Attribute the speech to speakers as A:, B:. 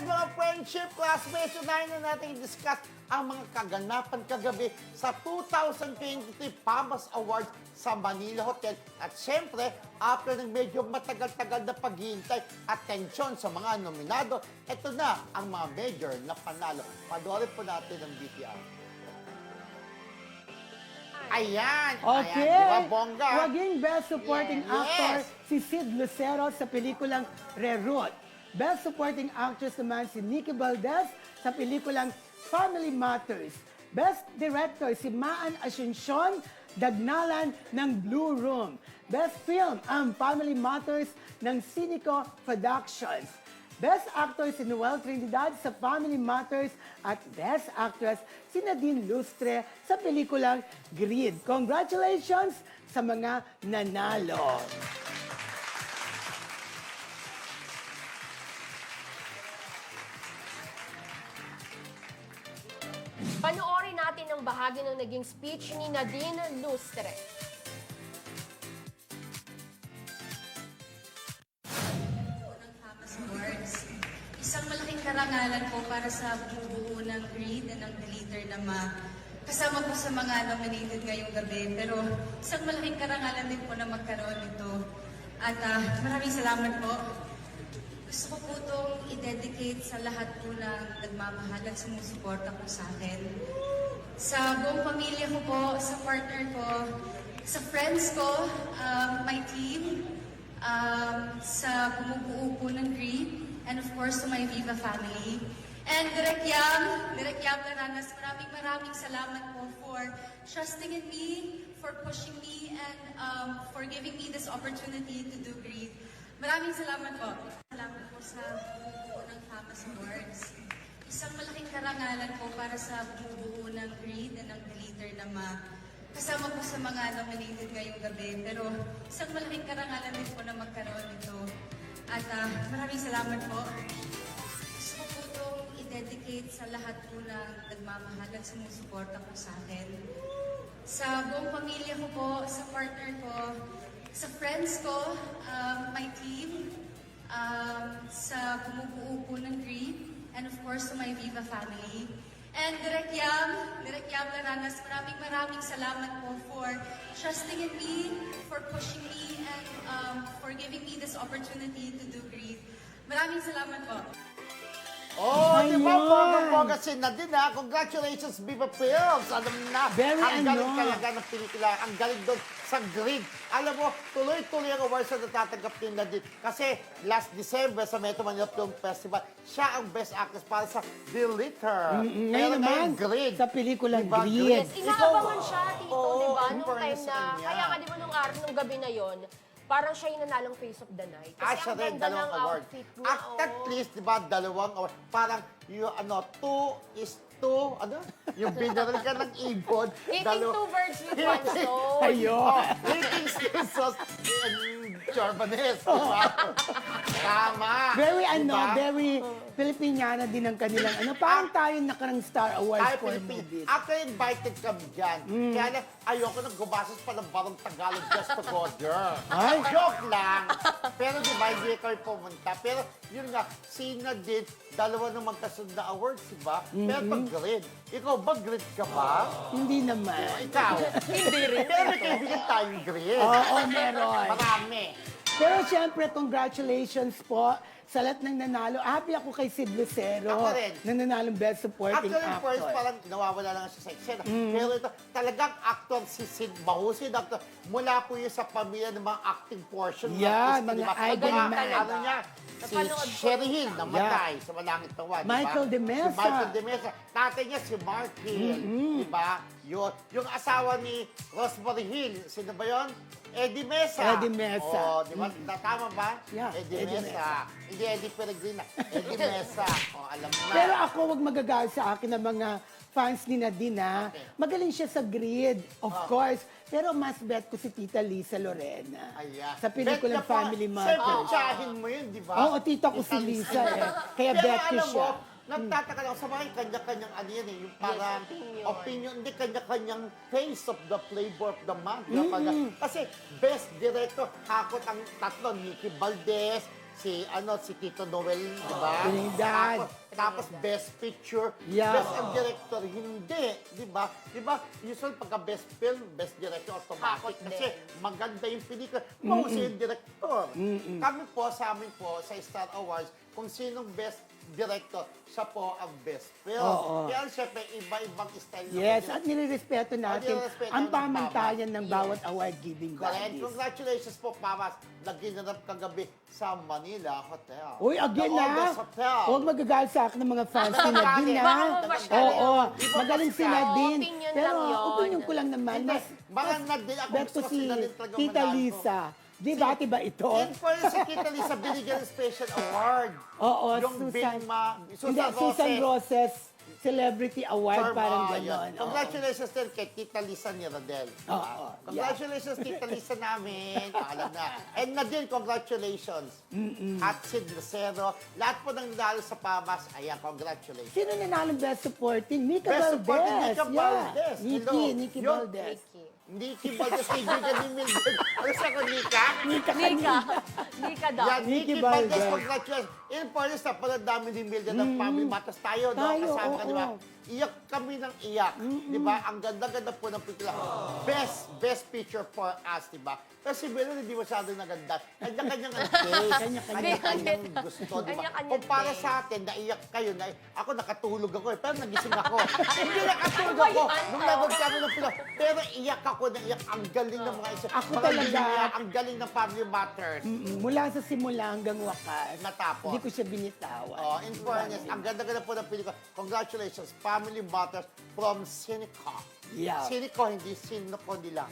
A: mga friendship classmates, unahin na natin i-discuss ang mga kaganapan kagabi sa 2023 PAMAS Awards sa Manila Hotel. At syempre, after ng medyo matagal-tagal na paghihintay at tensyon sa mga nominado, ito na ang mga major na panalo. Panoorin po natin ang BTR. Ayan!
B: Okay.
A: Ayan, di ba, bongga?
B: Maging Best Supporting
A: Yes.
B: Actor si Sid Lucero sa pelikulang Rerut. Best Supporting Actress naman si Nikki Valdez sa pelikulang Family Matters. Best Director si Maan Asuncion, Dagnalan ng Blue Room. Best Film ang Family Matters ng Cinico Productions. Best Actor si Noel Trinidad sa Family Matters at Best Actress si Nadine Lustre sa pelikulang Greed. Congratulations sa mga nanalo.
C: Panoorin natin ang bahagi ng naging speech ni Nadine Lustre.
D: Ng PAMAS Awards. Isang malaking karangalan po para sa bumubuo ng Greed and ng Deleter na kasama po sa mga nominated ngayong gabi. Pero isang malaking karangalan din po na magkaroon nito. At maraming salamat po. Gusto ko po itong i-dedicate sa lahat po na nagmamahal at sumusuporta po sa akin. Sa buong pamilya ko po, sa partner ko, sa friends ko, my team, sa bumubuo po ng Greed, and of course to my Viva family. And Direk Yam Laranas, maraming salamat po for trusting in me, for pushing me, and for giving me this opportunity to do Greed. Maraming salamat po. Salamat po sa bumubuo ng PAMAS Awards. Isang malaking karangalan po para sa bumubuo ng Greed and ng Deleter na kasama po sa mga nominated ngayong gabi. Pero isang malaking karangalan din po na magkaroon nito. At maraming salamat po. Gusto ko po itong i-dedicate sa lahat po na nagmamahal at sumusuporta po sa akin. Sa buong pamilya ko po, sa partner ko, sa friends ko, my team, sa bumubuo po ng Greed, and of course to my Viva family. And Direk Yam Laranas, maraming salamat po for trusting in me, for pushing me, and for giving me this opportunity to do Greed. Maraming salamat po.
A: Oh, di ba?
B: Ayun.
A: Bongga-bongga si Nadine, ha? Congratulations, Viva Films! Alam na,
B: Very
A: ang galing
B: ano.
A: talaga ng pelikula. Ang galing doon sa Greed. Alam mo, tuloy-tuloy ang awards na natatanggap ni Nadine. Kasi last December sa Metro Manila Film Festival, siya ang best actress para sa Deleter.
B: Ngayon naman,
A: Greed.
B: sa pelikulang
A: Diba,
B: Greed.
C: Yes, inaabangan siya, Tito,
A: Oo,
C: di ba?
A: in
C: Nung
A: fairness
C: time na,
A: sa kanya.
C: kaya ka di ba nung araw, nung gabi na yon, parang siya yung nanalong Face of the Night. Kasi
A: Siya
C: ang
A: rin,
C: ganda ng
A: dalawang award.
C: outfit niya.
A: At least, di ba, dalawang award. Parang, yung 2:2, yung binaril ka ng ibon.
C: Eating two birds with one stone.
B: Ayun.
A: Eating sauce in Jorbanes, di ba? Tama.
B: Very
A: Diba?
B: very Filipiniana din ang kanilang Parang tayo nakarang Star Awards
A: Ay,
B: for
A: Philippines.
B: movies.
A: Actually, invited kami dyan. Kaya lang, ayoko nang gumastos pa ng barong Tagalog just to go there.
B: Ay.
A: Joke lang. Pero di ba, hindi kami pumunta. Pero yun nga, sina din, dalawa naman kasunod na awards, di ba? Pero pag grade. Ikaw ba, grade ka ba?
B: Hindi naman.
A: Ikaw.
C: Hindi rin.
A: Pero may kaibigan tayong grade.
B: Oo, meron.
A: Marami.
B: Pero siyempre, congratulations po sa lahat ng nanalo. Happy ako kay Sid Lucero
A: Ako rin.
B: na nanalong Best Supporting
A: Actually, first,
B: Actor.
A: parang nawawala lang siya sa eksena. Pero ito, talagang actor si Sid, mahusay na actor. Mula po yun sa pamilya ng mga acting portion.
B: Yeah,
A: artista,
B: mga
A: di ba?
B: idol
A: Mga,
B: man.
A: Ano niya, si
C: Napanood ko.
A: Sherry Hill, namatay sa Malangit Tawa, di ba?
B: Michael De Mesa.
A: Si Michael De Mesa. Tatay niya si Mark Hill, di ba? Yung asawa ni Rosemary Hill, sino ba yun? Eddie Mesa.
B: Eddie Mesa.
A: Oh, di ba? Tama ba?
B: Yeah,
A: Eddie
B: Eddie
A: Mesa. Hindi Eddie Peregrina. Eddie Mesa. Oh, alam na.
B: Pero ako, wag magagalit sa akin ng mga fans ni Nadine, ha?
A: Okay.
B: Magaling siya sa Greed, of course. Pero mas bet ko si Tita Lisa Lorena.
A: Ayan.
B: Sa pelikulang
A: Bet ka pa.
B: Family
A: Siyempre,
B: Matters.
A: tsahin mo yun, di ba?
B: Oo, tita ko si Lisa, eh. Kaya bet ko
A: alam
B: siya.
A: mo, nagtataka lang sa mga kanya-kanyang ano yan eh, yung parang
C: opinion.
A: opinion, hindi kanya-kanyang taste of the flavor of the month. Kasi best director, hakot ang tatlo, Nikki Valdez, si Tito Noel, di ba?
B: Trinidad.
A: Tapos Best Picture,
B: Yeah.
A: Best Director, hindi. Di ba? Usually pagka Best Film, Best Director, automatic.
C: Hakot
A: Kasi
C: din.
A: maganda yung pelikula. Mahusay yung director. Kami po, sa amin po, sa Star Awards, kung sinong Best Director, siya po ang Best Film.
B: Oo.
A: Kaya syempre, iba-ibang style. ng
B: Yes,
A: director.
B: at nirerespeto natin
A: nirerespeto
B: ang
A: ng
B: pamantayan ng bawat award-giving
A: Correct.
B: bodies.
A: Congratulations po, Pamas. Naginanap kagabi sa Manila Hotel.
B: Uy, again
A: The
B: na.
A: Oldest Hotel.
B: Huwag magagalit sa akin ng mga fans ni
A: Nagagalit.
B: Nadine,
C: Baka
B: ha?
C: mapasyal.
B: Oo,
A: Iba
B: magaling si
A: masyal.
B: Nadine.
C: Opinion
B: Pero
C: lang yun.
B: opinion ko lang naman.
A: Hindi.
B: Mas,
A: Baka Nadine, ako
B: bet
A: gusto
B: ko
A: ko
B: si
A: si Nadine talaga
B: Tita
A: manalo.
B: Lisa. Di ba, diba ito?
A: In fairness, si Tita Lisa, binigyan ng special award.
B: Oo,
A: Yung
B: Susan.
A: Susan
B: Susan
A: Roses.
B: Roses Celebrity Award, parang
A: Yun.
B: gano'n. Oo.
A: Congratulations din kay Tita Lisa ni Rodel.
B: Oo,
A: Congratulations, Tita Lisa namin. Alam na. And Nadine, congratulations. At Sid Lucero. Lahat po ng nanalo sa Pamas, ayan, congratulations.
B: Sino nanalo Best Supporting? Nika
A: Best
B: Valdez.
A: supporting Nika Valdez. Hello.
B: Nikki
A: Yung-
B: Valdez.
A: Nikki Valdez, kaibigan ni Mildred. Ano siya ko, Nika?
B: Nika
C: Nika daw.
A: Yan,
B: Nikki
A: Nikki Valdez,
B: Valdez.
A: congratulations. In fairness, napanood namin ni Mildred ng Family Matters tayo, no?
B: Tayo,
A: Kasama ka, di ba?
B: oo.
A: Iyak kami ng iyak, di ba? Ang ganda-ganda po ng pelikula. Best picture for us, di ba? Pero si Mildred hindi masyadong naganda. Kanya-kanyang ang taste. Kanya-kanyang gusto, di ba?
C: Kanya-kanyang
A: Kung para
C: taste.
A: sa atin, naiyak kayo. Ako nakatulog ako eh, pero nagising ako. Hindi nakatulog
C: Ano ba
A: ako.
C: yan?
A: Nung nanood kami ng pelikula. Pero iyak ako, naiyak. Ang galing ng mga isa.
B: Ako
A: Mga
B: talaga.
A: linya, ang galing ng Family Matters.
B: Mula sa simula hanggang wakas.
A: Natapos.
B: Hindi ko siya binitawan.
A: Oh, in fairness, ang ganda-ganda po ng pelikula. Congratulations, Family Matters from Cineco.
B: Yeah.
A: Cineco, hindi Cineco nila.